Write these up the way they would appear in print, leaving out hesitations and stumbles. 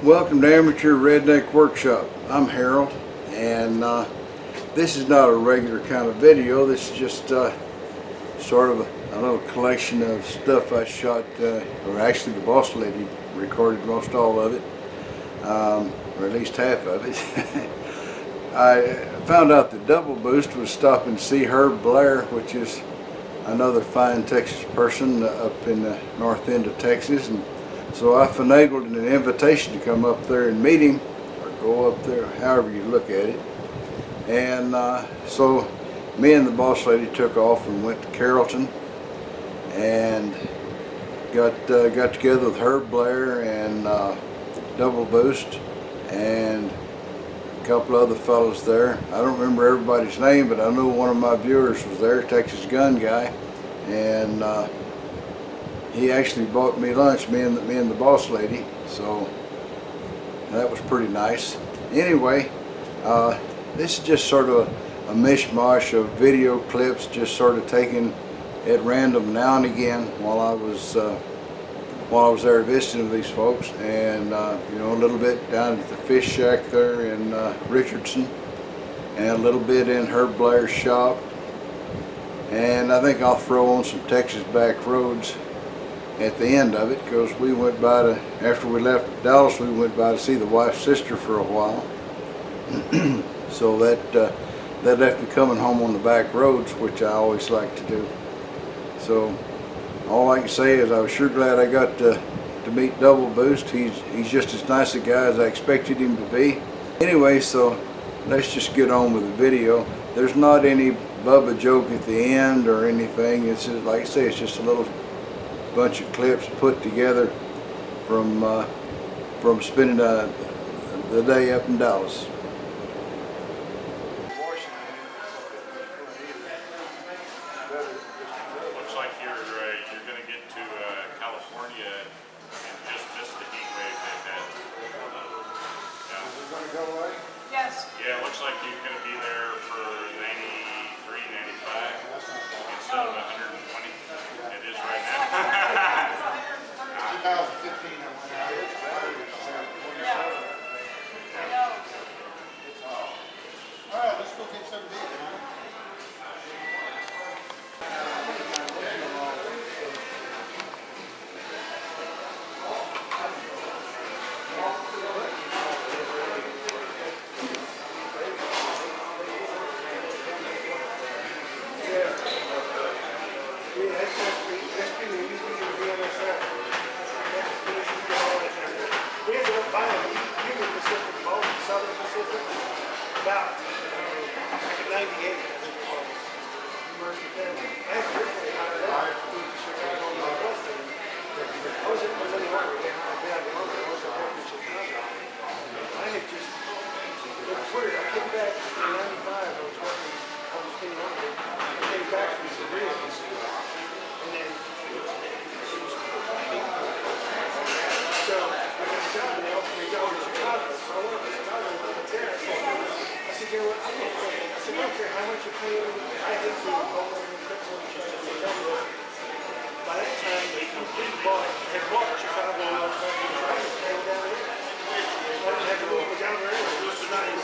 Welcome to Amateur Redneck Workshop. I'm Harold, and this is not a regular kind of video. This is just sort of a little collection of stuff I shot, or actually the boss lady recorded most all of it, or at least half of it. I found out that Doubleboost was stopping to see Herb Blairs, which is another fine Texas person up in the north end of Texas, and so I finagled an invitation to come up there and meet him, or go up there, however you look at it. And so me and the boss lady took off and went to Carrollton and got together with Herb Blairs and Doubleboost and a couple other fellows there. I don't remember everybody's name, but I know one of my viewers was there, Texas gun guy, and he actually bought me lunch, me and the boss lady, so that was pretty nice. Anyway, this is just sort of a mishmash of video clips, just sort of taken at random now and again while I was there visiting with these folks, and you know, a little bit down at the fish shack there in Richardson, and a little bit in Herb Blairs' shop, and I think I'll throw on some Texas back roads at the end of it, because we went by to, after we left Dallas, we went by to see the wife's sister for a while. So that left me coming home on the back roads, which I always like to do. So all I can say is I was sure glad I got to meet Doubleboost. He's just as nice a guy as I expected him to be. Anyway, so let's just get on with the video. There's not any Bubba joke at the end or anything. It's just, like I say, it's just a little bunch of clips put together from spending the day up in Dallas. Looks like you're going to get to California and just miss the heat wave they've had. Yeah. Is it going to go away? Yes. Yeah, it looks like you're going to be there for 93, 95 instead of 120. It is right now. 2015, I went out. Yeah. I know. All right, let's go get some beer. About back in '98, I think it was. I had originally hired out to Chicago and Northwestern. I was in the Army. I was in Chicago. I had just, it was weird. I came back in '95. I was in the Army. I came back from Korea. And then it was cool. So I got a job and they offered me a job in Chicago. So I went to Chicago and went there. I said, you know what, I don't care how much you're paying. I hate to call them and put some charges. By that time, they had bought Chicago and Los Angeles. I was paying down there. I didn't have to move down there anyway. It was nice.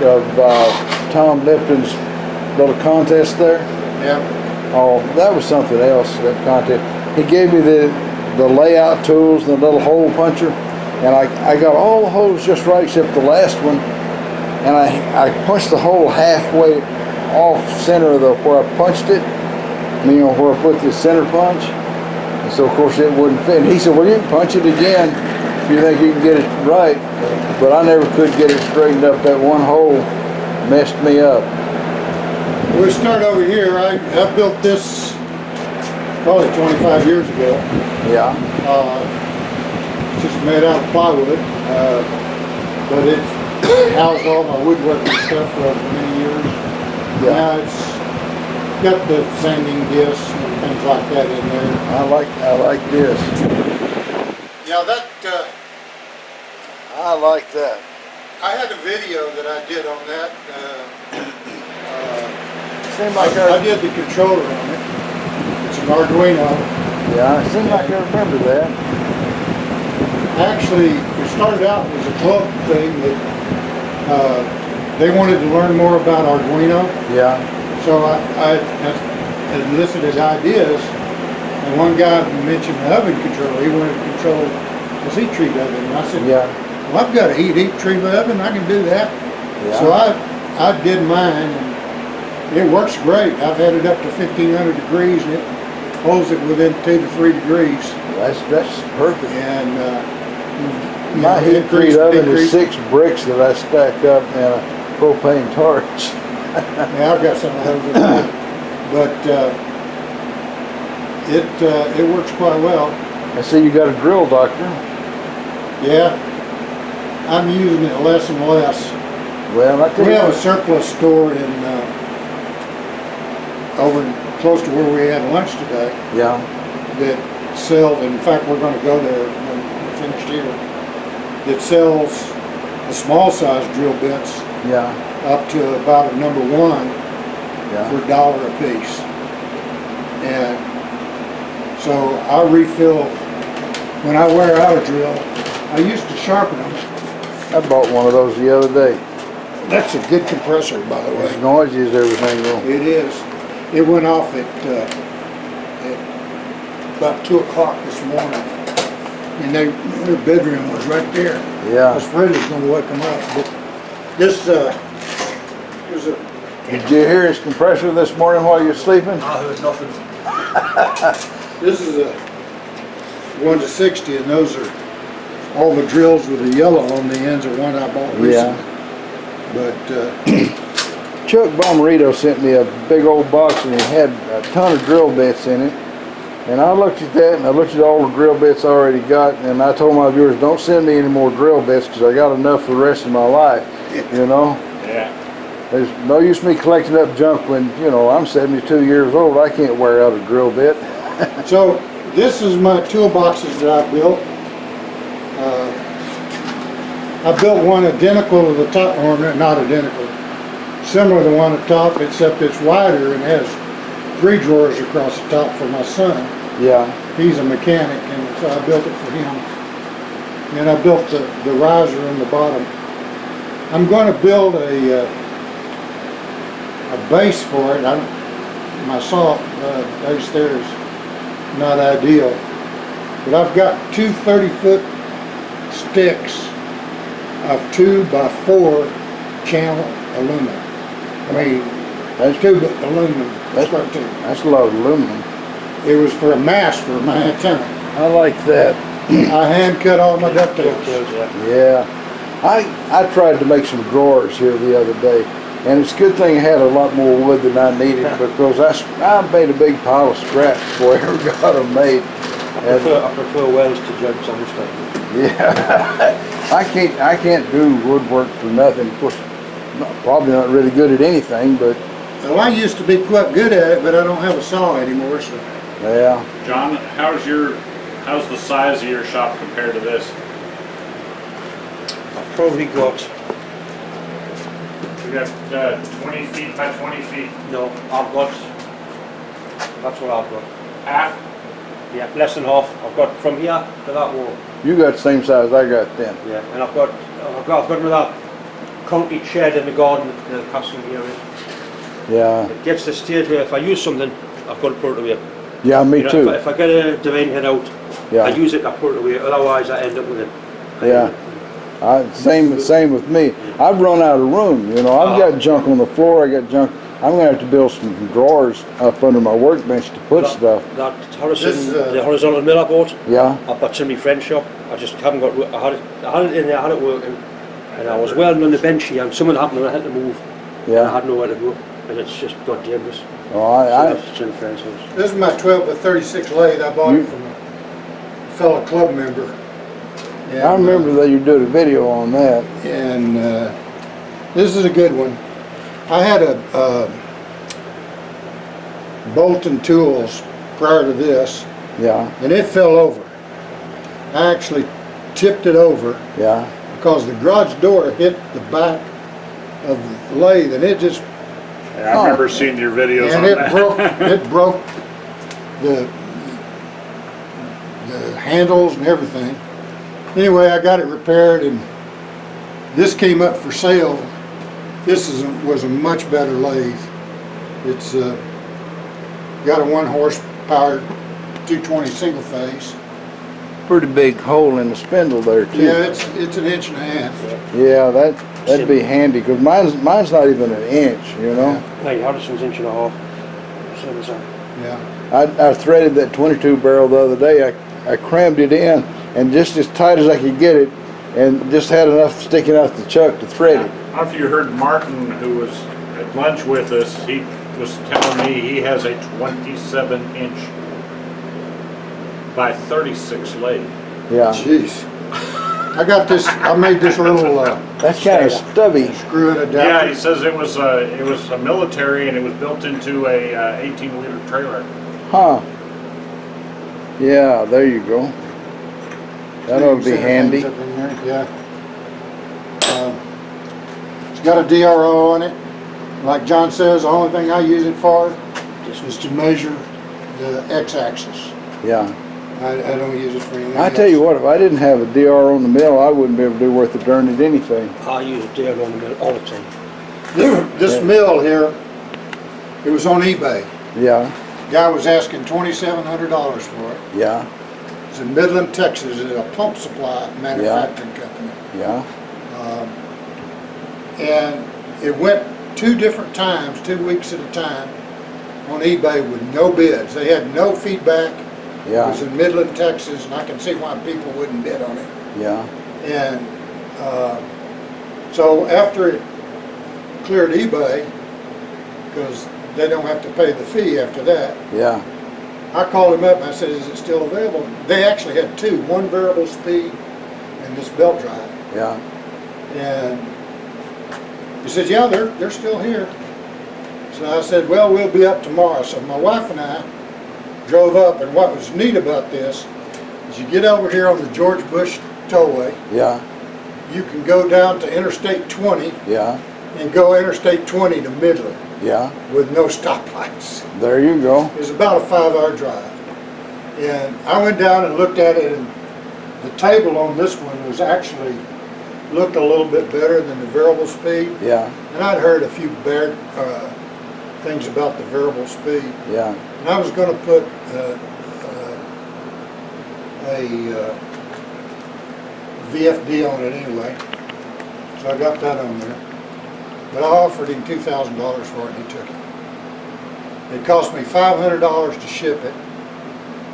of Tom Lipton's little contest there? Yeah. Oh, that was something else, that contest. He gave me the layout tools and the little hole puncher, and I got all the holes just right except the last one, and I punched the hole halfway off center of where I punched it, you know, where I put the center punch, and so of course it wouldn't fit. And he said, well, you can punch it again if you think you can get it right, but I never could get it straightened up. That one hole messed me up. We'll start over here. I built this probably 25 years ago. Yeah. Just made out of plywood, but it housed all my woodworking stuff for many years. Yeah. Now it's got the sanding discs and things like that in there. I like this. Yeah, that. I like that. I had a video that I did on that. Seemed like I did the controller on it. It's an Arduino. Yeah, it seemed like I remember that. Actually, it started out as a club thing that they wanted to learn more about Arduino. Yeah. So I elicited ideas, and one guy mentioned the oven controller. He wanted to control his heat treat oven, and I said, Yeah. well, I've got a heat treat oven. I can do that. Yeah. So I did mine, and it works great. I've had it up to 1,500 degrees, and it holds it within 2 to 3 degrees. That's perfect. And My heat treat oven is 6 bricks that I stack up in a propane torch. Yeah, I've got some of those. But it works quite well. I see you got a drill, Doctor. Yeah, I'm using it less and less. Well, I tell We you have a what, surplus store in over close to where we had lunch today yeah, that sells. In fact, we're going to go there when we're finished here. That sells the small size drill bits yeah, up to about a number 1 yeah. for $1 a piece. And so I refill when I wear out a drill. I used to sharpen them. I bought one of those the other day. That's a good compressor, by the way. It's noisy as everything though. It is. It went off at about 2 o'clock this morning, and their bedroom was right there. Yeah. I was afraid it was going to wake them up. But this was a. Did you hear his compressor this morning while you were sleeping? I heard nothing. This is a 1 to 60, and those are all the drills with the yellow on the ends are one I bought recently. Yeah. But Chuck Bomarito sent me a big old box and it had a ton of drill bits in it. And I looked at that and I looked at all the drill bits I already got, and I told my viewers, don't send me any more drill bits because I got enough for the rest of my life, you know? Yeah. There's no use me collecting up junk when, you know, I'm 72 years old. I can't wear out a drill bit. so this is my toolboxes that I built. I built one identical to the top, or not identical, similar to the one at the top, except it's wider and has 3 drawers across the top for my son. Yeah. He's a mechanic, and so I built it for him. And I built the riser on the bottom. I'm going to build a base for it. My saw base there is not ideal, but I've got 2 30-foot sticks of 2 by 4 channel aluminum. I mean, that's 2 aluminum. That's a lot of aluminum. It was for a mast for my antenna. I like that. I hand cut all my ducktails. Yeah. I tried to make some drawers here the other day, and it's a good thing I had a lot more wood than I needed because I made a big pile of scraps before I ever got them made. I prefer wells to jugs on the stove. Yeah. I can't do woodwork for nothing. Of course, probably not really good at anything, but Well, I used to be quite good at it, but I don't have a saw anymore, so. yeah. John, how's the size of your shop compared to this? I've probably got, We got 20 feet by 20 feet. no, that's what I've got. Half? Yeah, less than half. I've got from here to that wall. You got the same size I got then. Yeah, and I've got another concrete shed in the garden, the castle area. Yeah. It gets to the stage where if I use something, I've got to put it away. Yeah, me You know, too. If I get a divine head out, Yeah. I use it, I put it away. Otherwise, I end up with it. Yeah. Same with me. I've run out of room, you know. I've got junk on the floor. I got junk. I'm gonna have to build some drawers up under my workbench to put stuff. That the horizontal mill I bought. Yeah. I bought in my friend's shop. I just haven't got. I had it in there. I had it working, and I was welding on the bench here, and something happened, and I had to move. And I Yeah. had nowhere to go, and it's just got dangerous. Oh, It's in a friend's house. This is my 12 by 36 lathe. I bought it from a fellow club member. And, I remember that you did a video on that. And this is a good one. I had a Bolton Tools prior to this, Yeah. and it fell over. I actually tipped it over Yeah. because the garage door hit the back of the lathe, and it just Yeah, I remember seeing your videos on and that. it broke the handles and everything. Anyway, I got it repaired, and this came up for sale. This was a much better lathe. It's got a 1 horsepower 220 single phase. Pretty big hole in the spindle there too. Yeah, it's 1.5 inches. Yeah, that'd be handy because mine's not even an inch, you know. Hey, Harrison's 1.5 inches. Same as that. Yeah. I threaded that 22 barrel the other day. I crammed it in and just as tight as I could get it, and just had enough sticking out the chuck to thread it. I don't know if you heard Martin, who was at lunch with us, he was telling me he has a 27-inch by 36 lathe. Yeah, Jeez. I got this. I made this little that's kind of stubby. screw-in adapter. Yeah, he says it was a military, and it was built into a 18-wheeler trailer. Huh. Yeah, there you go. That ought to be handy. Yeah. It's got a DRO on it. Like John says, the only thing I use it for is to measure the x-axis. Yeah. I don't use it for anything I else. tell you what, if I didn't have a DR on the mill, I wouldn't be able to do worth a darn at anything. I use a deer on the mill all the time. This mill here, it was on eBay. Yeah, Guy was asking $2,700 for it. yeah, It's in Midland, Texas. It's a pump supply manufacturing company. yeah, And it went 2 different times, 2 weeks at a time, on eBay with no bids. They had no feedback. It was yeah, in Midland, Texas, and I can see why people wouldn't bid on it. yeah, And so after it cleared eBay, because they don't have to pay the fee after that, yeah, I called him up and I said, is it still available? They actually had 2, one variable speed and this belt drive. yeah, And he said, yeah, they're still here. So I said, well, we'll be up tomorrow. So my wife and I drove up, and what was neat about this is you get over here on the George Bush Tollway, yeah, you can go down to Interstate 20 yeah, and go Interstate 20 to Midland yeah. with no stoplights. There you go. It was about a 5-hour drive. And I went down and looked at it, and the table on this one was actually looked a little bit better than the variable speed. Yeah, And I'd heard a few bad things about the variable speed. yeah, And I was going to put a VFD on it anyway. So I got that on there. But I offered him $2,000 for it, and he took it. It cost me $500 to ship it.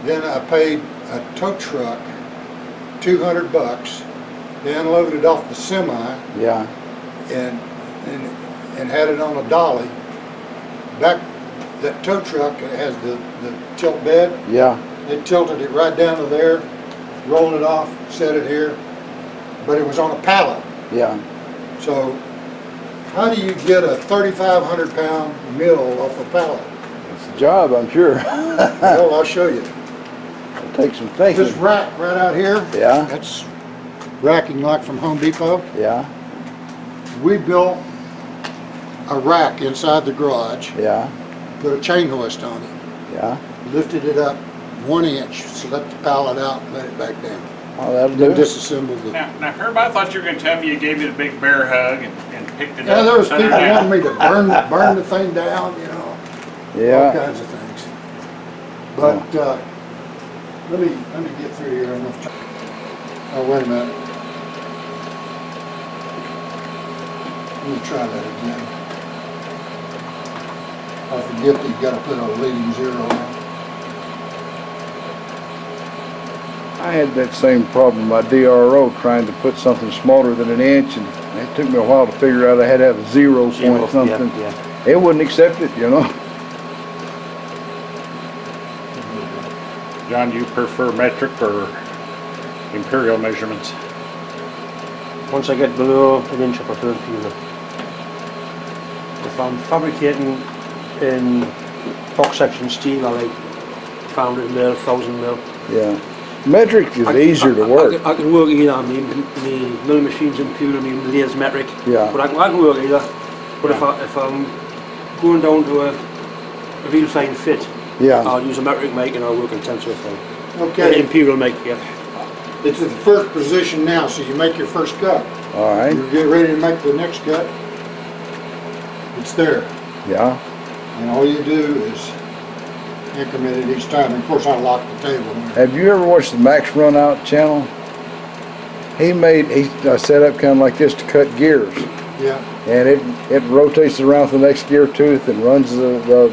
Then I paid a tow truck $200. They unloaded it off the semi yeah, and had it on a dolly. Back, that tow truck has the tilt bed. yeah, They tilted it right down to there, rolled it off, set it here, but it was on a pallet. yeah. So how do you get a 3,500 pound mill off a pallet? It's a job, I'm sure. Well, I'll show you. It'll take some thinking. This rack right out here, Yeah, that's racking like from Home Depot. yeah, We built a rack inside the garage, yeah, put a chain hoist on it, yeah, lifted it up 1 inch, so let the pallet out and let it back down. Oh, that'll Then do. disassemble the. Now, Herb, I thought you were going to tell me you gave me the big bear hug and picked it Yeah, up. there was and set people it down. wanting me to burn the thing down, you know, all Yeah. kinds of things. But let me get through here. I'm gonna oh, wait a minute. Let me try that again. I forget that you got to put a leading zero on. I had that same problem with my DRO trying to put something smaller than an inch, and it took me a while to figure out I had to have a 0 point something. Yeah. It wouldn't accept it, you know. John, you prefer metric or imperial measurements? Once I get below an inch, I prefer imperial. If I'm fabricating in box section steel, I like 500 mil, 1000 mil. Yeah. Metric is easier to work. I can work either. I mean, the mill machine's imperial, I mean, Lathe metric. Yeah. But I can work either. But if I'm going down to a real fine fit, Yeah. I'll use a metric make and I'll work in tensile fine. Okay, Imperial make, yeah. it's at the first position now, so you make your first cut. All right. You get ready to make the next cut. It's there. Yeah. And all you do is increment it each time. And of course, I lock the table. Have you ever watched the Max Run Out channel? He set up kind of like this to cut gears, Yeah. and it rotates around to the next gear tooth and runs the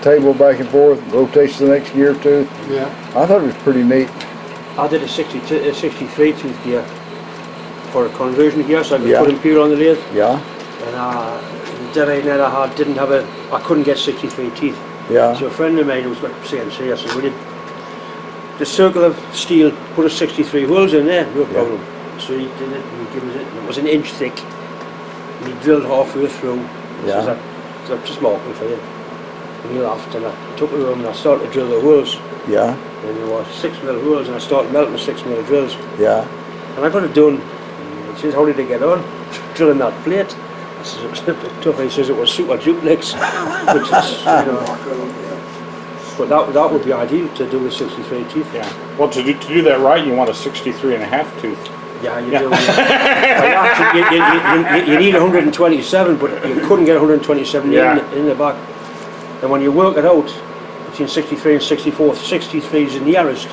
table back and forth, rotates to the next gear tooth. Yeah. I thought it was pretty neat. I did a 63 tooth gear for a conversion gear, so I could Yeah. put imperial on the lathe. Yeah. And the dead net I had didn't have I couldn't get 63 teeth. Yeah. So a friend of mine who was got CNC, I said, we did the circle of steel, put a 63 holes in there, no problem. So he did it, and he gave us it, and it was an inch thick. And he drilled halfway through. He Yeah. says, I'm just marking for you. And he laughed, and I took it home and I started to drill the holes. Yeah. And there were 6 mil holes, and I started melting the 6 mil drills. Yeah. And I got it done. And he says, how did they get on? Drilling that plate. I says, it was a bit tough. He says, it was super duplex. Which is, you know, but that would be ideal to do with 63 teeth. Yeah. Well, to do that right, you want a 63.5 tooth. Yeah, you do. Actually, you need 127, but you couldn't get 127 in the back. And when you work it out, between 63 and 64, 63 is the nearest,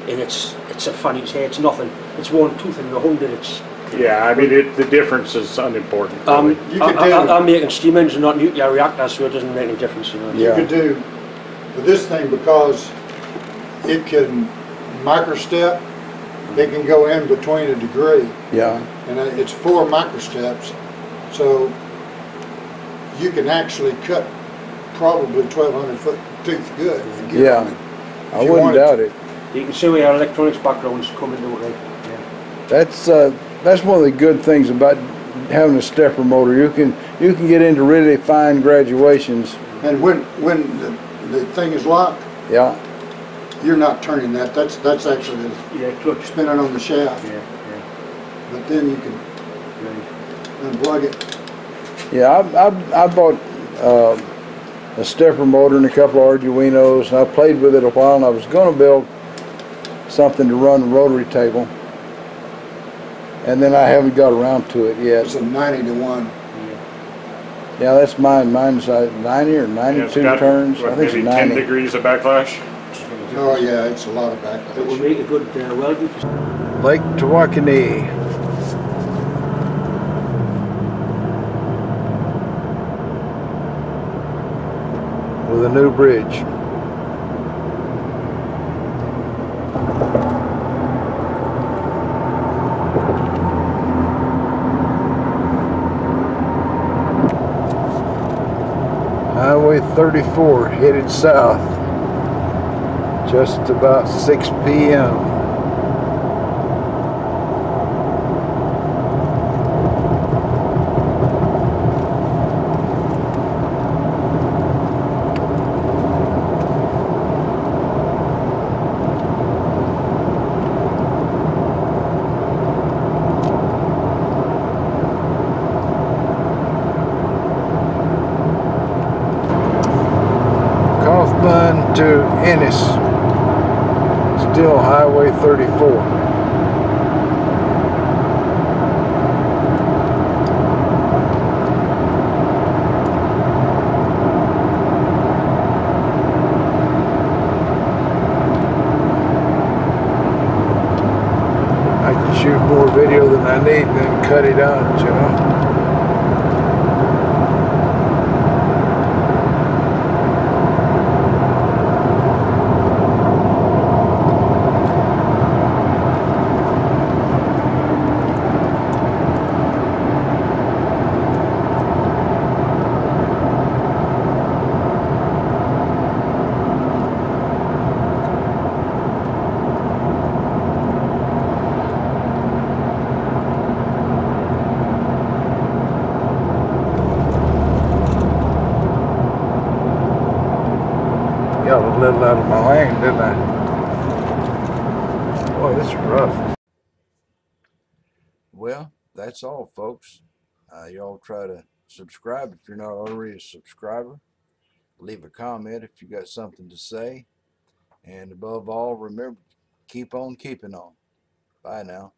and it's a funny, it's nothing. It's one tooth and 100, it's... Yeah, I mean, the difference is unimportant. You could do. I'm making steam engines, not nuclear reactors, so it doesn't make any difference. You know? You could do with this thing, because it can microstep. It can go in between a degree. Yeah. And it's 4 microsteps, so you can actually cut probably 1,200 foot tooth good. if you get Yeah. on it. I If you wouldn't wanted doubt to. it. You can see where our electronics backgrounds come into it. Right? Yeah. That's one of the good things about having a stepper motor. You can get into really fine graduations. And when the thing is locked, Yeah. you're not turning that. That's actually Clutch. spinning on the shaft. Yeah. But then you can unplug it. Yeah. I bought a stepper motor and a couple of Arduinos, and I played with it a while, and I was going to build something to run a rotary table, and then I haven't got around to it yet. It's a 90-to-1. Yeah, that's mine. Mine's 90 or 92 It's got, turns. what, I think it's maybe 90. 10 degrees of backlash. Oh yeah, it's a lot of It will backlash. make a good welding. Lake Tawakoni. With a new bridge. Highway 34 headed south. Just about 6 p.m. Kaufman to Ennis. Still Highway 34. I need and then cut it out, you know. Got a little out of my lane, didn't I? Boy, this is rough. Well, that's all, folks. Y'all try to subscribe if you're not already a subscriber. Leave a comment if you got something to say. And above all, remember, keep on keeping on. Bye now.